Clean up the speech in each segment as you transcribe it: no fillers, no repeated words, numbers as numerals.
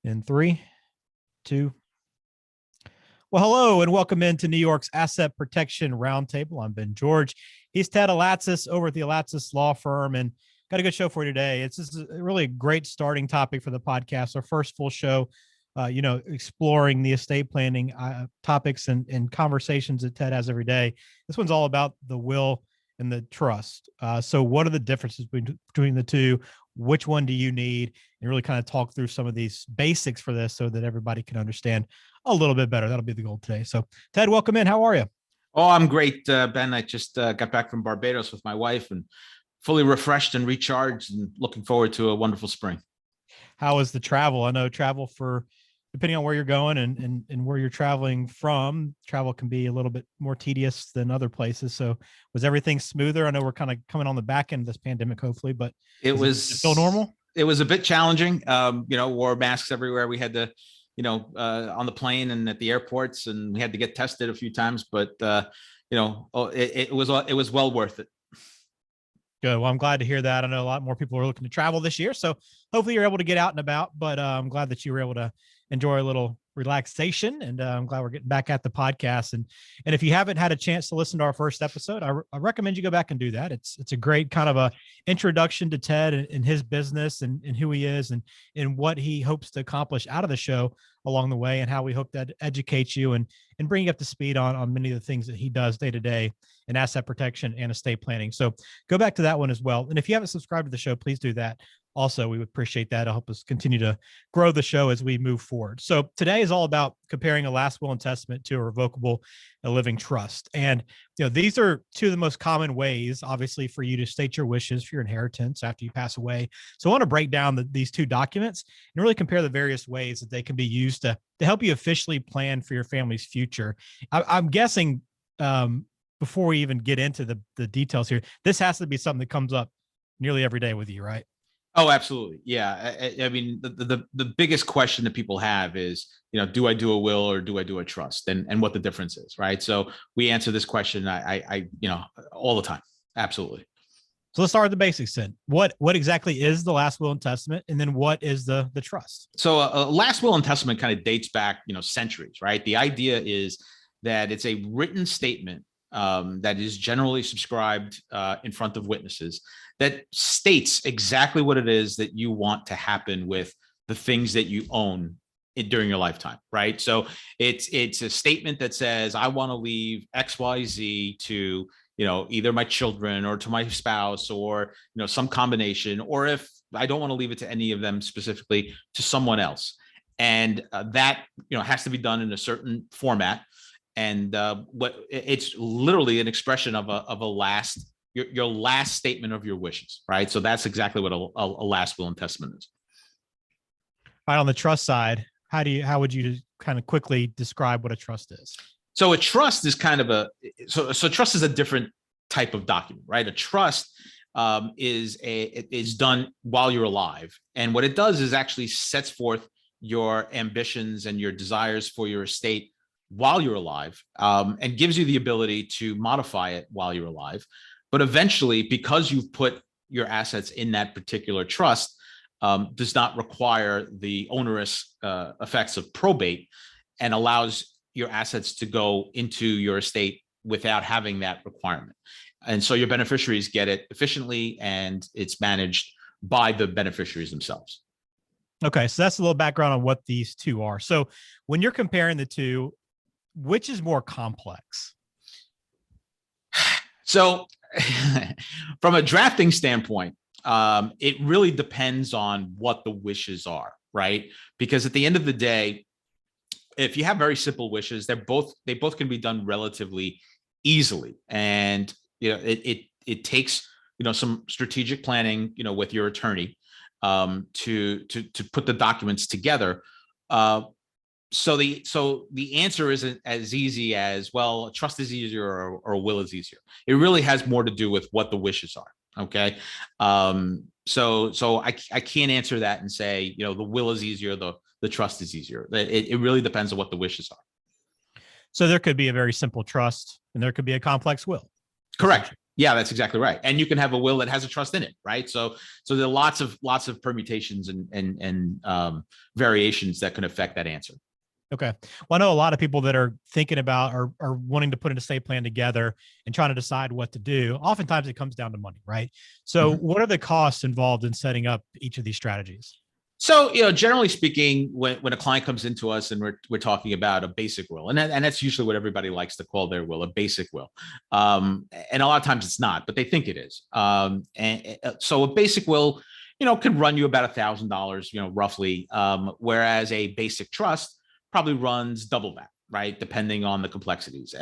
In 3, 2. Well, hello and welcome into New York's Asset Protection Roundtable. I'm Ben George. He's Ted Alatsas over at the Alatsas Law Firm, and got a good show for you today. It's just a really great starting topic for the podcast. Our first full show, exploring the estate planning topics and conversations that Ted has every day. This one's all about the will and the trust. So what are the differences between the two? Which one do you need? And really kind of talk through some of these basics for this so that everybody can understand a little bit better. That'll be the goal today. So Ted, welcome in. How are you? Oh, I'm great, Ben. I just got back from Barbados with my wife and fully refreshed and recharged and looking forward to a wonderful spring. How is the travel? I know travel depending on where you're going and where you're traveling from, travel can be a little bit more tedious than other places. So was everything smoother? I know we're kind of coming on the back end of this pandemic, hopefully, but it was still normal. It was a bit challenging. Wore masks everywhere. We had to, on the plane and at the airports, and we had to get tested a few times, but it was well worth it. Good. Well, I'm glad to hear that. I know a lot more people are looking to travel this year, so hopefully you're able to get out and about, but I'm glad that you were able to enjoy a little relaxation, and I'm glad we're getting back at the podcast. And if you haven't had a chance to listen to our first episode, I recommend you go back and do that. It's a great kind of a introduction to Ted and his business and who he is and what he hopes to accomplish out of the show along the way, and how we hope that educates you and bring you up to speed on many of the things that he does day to day in asset protection and estate planning. So go back to that one as well. And if you haven't subscribed to the show, please do that. Also, we would appreciate that. It'll help us continue to grow the show as we move forward. So today is all about comparing a last will and testament to a revocable living trust. And these are two of the most common ways, obviously, for you to state your wishes for your inheritance after you pass away. So I want to break down these two documents and really compare the various ways that they can be used to help you officially plan for your family's future. I'm guessing before we even get into the details here, this has to be something that comes up nearly every day with you, right? Oh, absolutely. Yeah. I mean, the biggest question that people have is, do I do a will or do I do a trust, and what the difference is, right? So we answer this question, all the time. Absolutely. So let's start with the basics then. What exactly is the last will and testament, and then what is the trust? So a last will and testament kind of dates back, centuries, right? The idea is that it's a written statement that is generally subscribed in front of witnesses that states exactly what it is that you want to happen with the things that you own during your lifetime, right? So it's a statement that says, I want to leave XYZ to, either my children or to my spouse, or, some combination, or if I don't want to leave it to any of them specifically, to someone else. And that, has to be done in a certain format. And it's literally an expression of a last, your last statement of your wishes, right? So that's exactly what a last will and testament is. All right, on the trust side, how would you kind of quickly describe what a trust is? So a trust is kind of so trust is a different type of document, right? A trust is done while you're alive, and what it does is actually sets forth your ambitions and your desires for your estate while you're alive, and gives you the ability to modify it while you're alive. But eventually, because you've put your assets in that particular trust, does not require the onerous effects of probate, and allows your assets to go into your estate without having that requirement. And so your beneficiaries get it efficiently, and it's managed by the beneficiaries themselves. Okay, so that's a little background on what these two are. So when you're comparing the two, which is more complex? So from a drafting standpoint, it really depends on what the wishes are, right? Because at the end of the day, if you have very simple wishes, they both can be done relatively easily. And, it takes, some strategic planning, with your attorney, to put the documents together. So the answer isn't as easy as, well, trust is easier or a will is easier. It really has more to do with what the wishes are. Okay. So I can't answer that and say, the will is easier, the trust is easier. It really depends on what the wishes are. So there could be a very simple trust and there could be a complex will. Correct. Yeah, that's exactly right. And you can have a will that has a trust in it, right? So there are lots of permutations and variations that can affect that answer. Okay. Well, I know a lot of people that are thinking about or wanting to put an estate plan together and trying to decide what to do. Oftentimes it comes down to money, right? So Mhm. what are the costs involved in setting up each of these strategies? So, generally speaking, when a client comes into us and we're talking about a basic will, and that's usually what everybody likes to call their will, a basic will. And a lot of times it's not, but they think it is. So a basic will, can run you about $1,000, roughly. Whereas a basic trust probably runs double that, right? Depending on the complexities.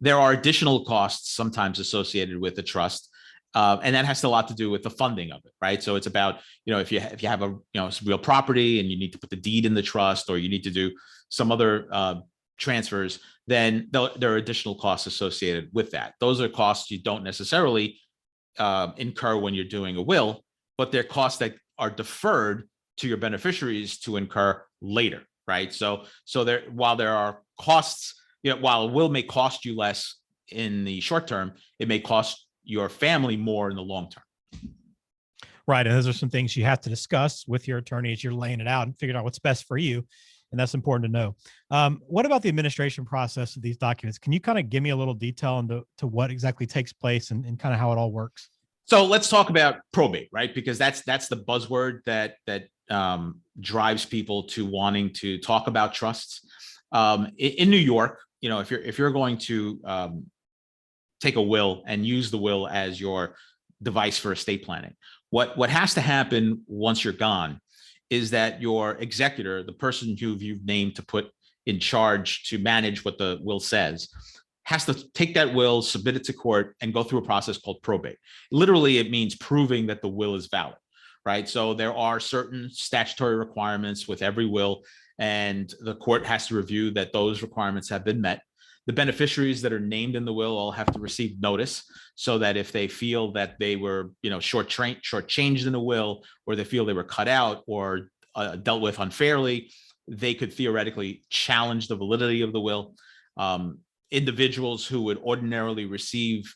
There are additional costs sometimes associated with the trust. And that has a lot to do with the funding of it, right? So it's about, if you have a some real property and you need to put the deed in the trust, or you need to do some other transfers, then there are additional costs associated with that. Those are costs you don't necessarily incur when you're doing a will, but they're costs that are deferred to your beneficiaries to incur later, right? So while there are costs, while a will may cost you less in the short term, it may cost your family more in the long term. Right. And those are some things you have to discuss with your attorney as you're laying it out and figuring out what's best for you. And that's important to know. What about the administration process of these documents? Can you kind of give me a little detail into what exactly takes place and kind of how it all works? So let's talk about probate, right? Because that's the buzzword that drives people to wanting to talk about trusts. In New York, if you're going to take a will and use the will as your device for estate planning, what has to happen once you're gone is that your executor, the person who you've named to put in charge to manage what the will says, has to take that will, submit it to court, and go through a process called probate. Literally, it means proving that the will is valid, right? So there are certain statutory requirements with every will, and the court has to review that those requirements have been met. The beneficiaries that are named in the will all have to receive notice, so that if they feel that they were, shortchanged in the will, or they feel they were cut out or dealt with unfairly, they could theoretically challenge the validity of the will. Individuals who would ordinarily receive,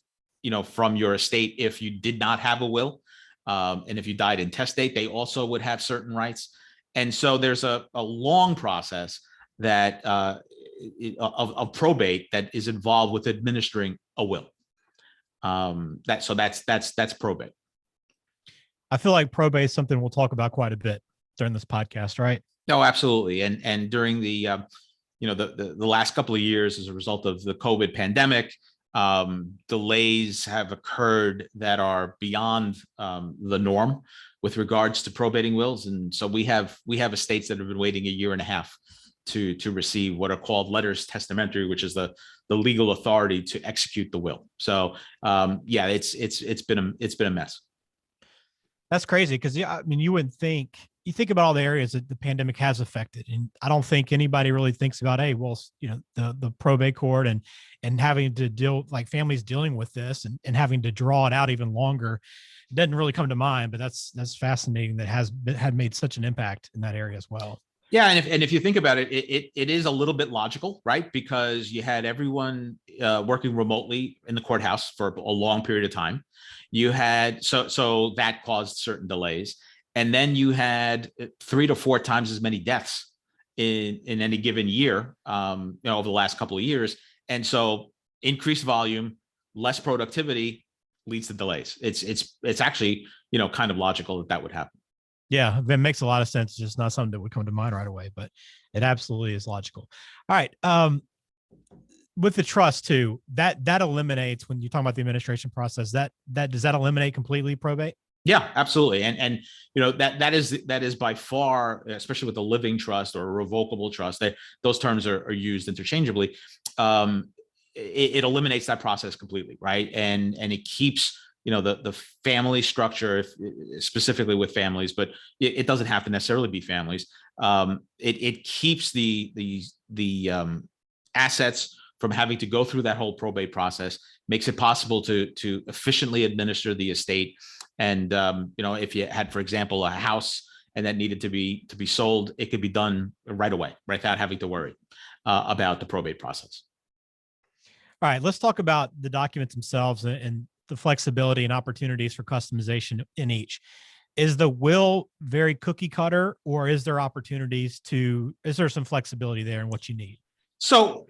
from your estate if you did not have a will, and if you died intestate, they also would have certain rights. And so there's a long process that of probate that is involved with administering a will. That's probate. I feel like probate is something we'll talk about quite a bit during this podcast, right? No, absolutely. And during the the last couple of years, as a result of the COVID pandemic, delays have occurred that are beyond the norm with regards to probating wills. And so we have estates that have been waiting a year and a half to receive what are called letters testamentary, which is the legal authority to execute the will. So it's been a mess. That's crazy because, yeah, I mean, you think about all the areas that the pandemic has affected, and I don't think anybody really thinks about, hey, well, the probate court and having to deal, like, families dealing with this and having to draw it out even longer. It doesn't really come to mind, but that's fascinating that had made such an impact in that area as well. Yeah, and if you think about it, it is a little bit logical, right? Because you had everyone working remotely in the courthouse for a long period of time. You had so that caused certain delays, and then you had 3 to 4 times as many deaths in any given year, over the last couple of years, and so increased volume, less productivity leads to delays. It's actually kind of logical that would happen. Yeah, that makes a lot of sense. It's just not something that would come to mind right away, but it absolutely is logical. All right. With the trust too, that eliminates, when you talk about the administration process, that does that eliminate completely probate? Yeah, absolutely. And that is by far, especially with the living trust or a revocable trust, those terms are used interchangeably. It eliminates that process completely, right? And it keeps the family structure, specifically with families, but it doesn't have to necessarily be families. It keeps the assets from having to go through that whole probate process, makes it possible to efficiently administer the estate. And if you had, for example, a house and that needed to be sold, it could be done right away, right, without having to worry about the probate process. All right, let's talk about the documents themselves and the flexibility and opportunities for customization in each. Is the will very cookie cutter, or is there is there some flexibility there in what you need? So,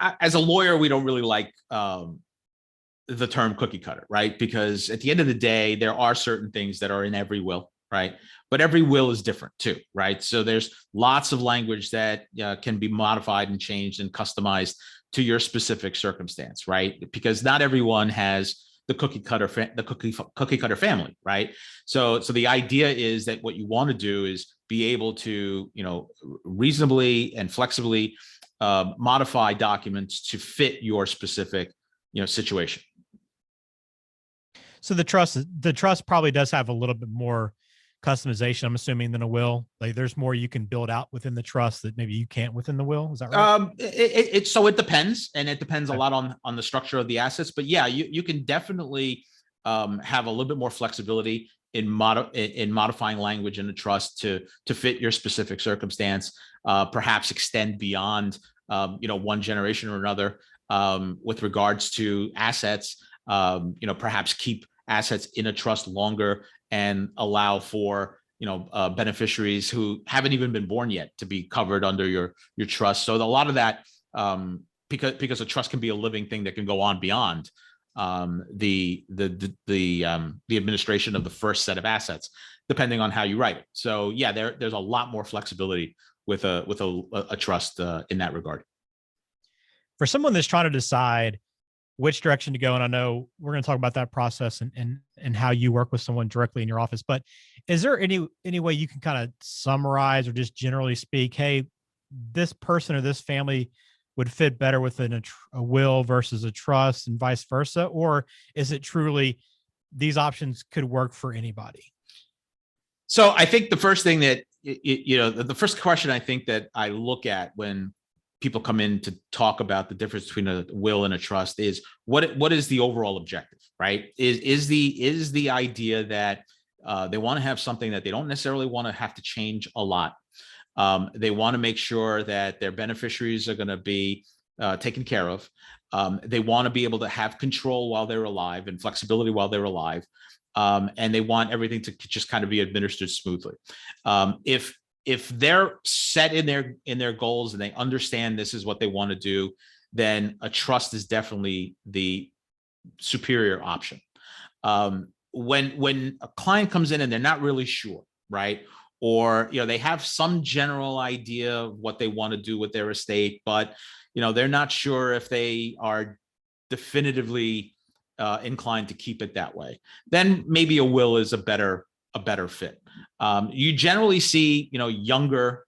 as a lawyer, we don't really like the term cookie cutter, right? Because at the end of the day, there are certain things that are in every will, right? But every will is different too, right? So there's lots of language that can be modified and changed and customized to your specific circumstance, right? Because not everyone has the cookie cutter family, right? So the idea is that what you want to do is be able to, reasonably and flexibly modify documents to fit your specific, situation. So the trust probably does have a little bit more customization, I'm assuming, than a will. Like there's more you can build out within the trust that maybe you can't within the will. Is that right? It depends, and it depends a Okay. lot on the structure of the assets. But yeah, you can definitely have a little bit more flexibility in modifying language in the trust to fit your specific circumstance. Perhaps extend beyond one generation or another with regards to assets. Perhaps keep assets in a trust longer and allow for beneficiaries who haven't even been born yet to be covered under your trust. So a lot of that, because a trust can be a living thing that can go on beyond the administration of the first set of assets, depending on how you write it. So yeah, there's a lot more flexibility with a trust in that regard. For someone that's trying to decide which direction to go, and I know we're going to talk about that process and how you work with someone directly in your office, but is there any way you can kind of summarize or just generally speak, hey, this person or this family would fit better within a will versus a trust and vice versa? Or is it truly these options could work for anybody? So I think the first thing that, the first question I think that I look at when people come in to talk about the difference between a will and a trust is what is the overall objective, right? Is the idea that they want to have something that they don't necessarily want to have to change a lot. They want to make sure that their beneficiaries are going to be taken care of. They want to be able to have control while they're alive and flexibility while they're alive. And they want everything to just kind of be administered smoothly. If they're set in their goals and they understand this is what they want to do, then a trust is definitely the superior option. When a client comes in and they're not really sure, right? Or they have some general idea of what they want to do with their estate, but they're not sure if they are definitively inclined to keep it that way, then maybe a will is a better fit. You generally see, younger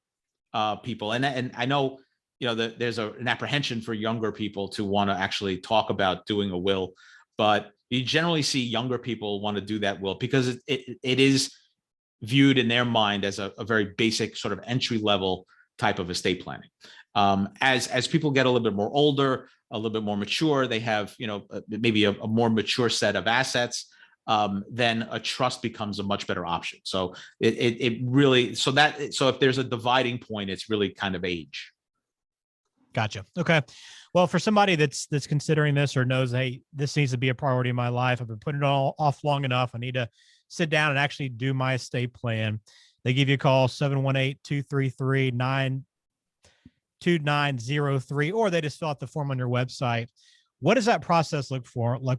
people, and I know, that there's an apprehension for younger people to want to actually talk about doing a will, but you generally see younger people want to do that will because it is viewed in their mind as a very basic sort of entry level type of estate planning. As people get a little bit more older, a little bit more mature, they have, maybe a more mature set of assets, then a trust becomes a much better option. So it really, so if there's a dividing point, it's really kind of age. Gotcha. Okay. Well, for somebody that's considering this or knows, hey, this needs to be a priority in my life, I've been putting it all off long enough, I need to sit down and actually do my estate plan. They give you a call, 718-233-2903, or they just fill out the form on your website. What does that process look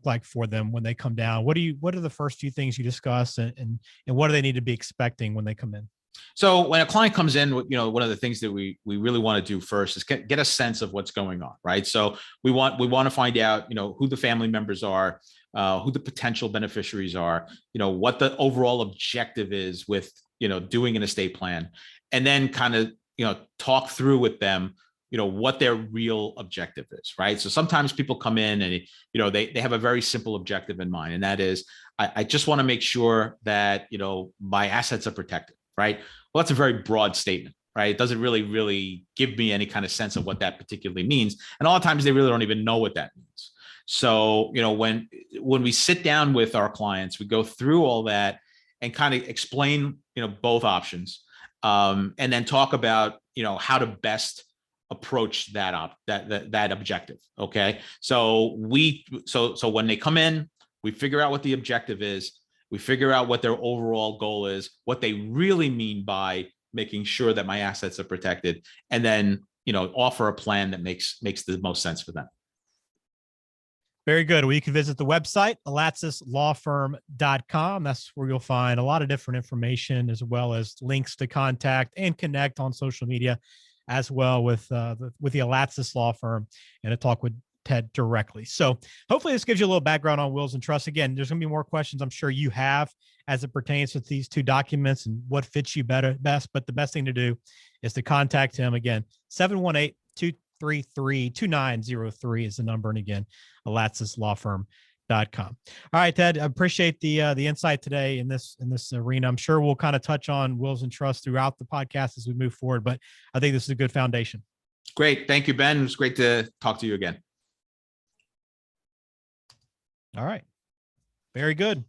like for them when they come down? What are the first few things you discuss, and what do they need to be expecting when they come in? So when a client comes in, one of the things that we really want to do first is get a sense of what's going on, right? So we want to find out, who the family members are, who the potential beneficiaries are, what the overall objective is with, doing an estate plan, and then kind of, talk through with them, what their real objective is, right? So sometimes people come in and, they have a very simple objective in mind, and that is, I just want to make sure that, my assets are protected, right? Well, that's a very broad statement, right? It doesn't really give me any kind of sense of what that particularly means. And a lot of times they really don't even know what that means. So, when we sit down with our clients, we go through all that and kind of explain, both options, and then talk about, how to best approach that objective. Okay. So when they come in, We figure out what the objective is. We figure out what their overall goal is, what they really mean by making sure that my assets are protected, and then, offer a plan that makes the most sense for them. Very good. Well, you can visit the website, alatsaslawfirm.com. That's where you'll find a lot of different information, as well as links to contact and connect on social media, as well with the Alatsas Law Firm, and a talk with Ted directly. So hopefully this gives you a little background on wills and trusts. Again, there's going to be more questions I'm sure you have as it pertains to these two documents and what fits you best. But the best thing to do is to contact him. Again, 718-233-2903 is the number. And again, alatsaslawfirm.com. All right, Ted, I appreciate the insight today in this arena. I'm sure we'll kind of touch on wills and trusts throughout the podcast as we move forward, but I think this is a good foundation. Great. Thank you, Ben. It was great to talk to you again. All right. Very good.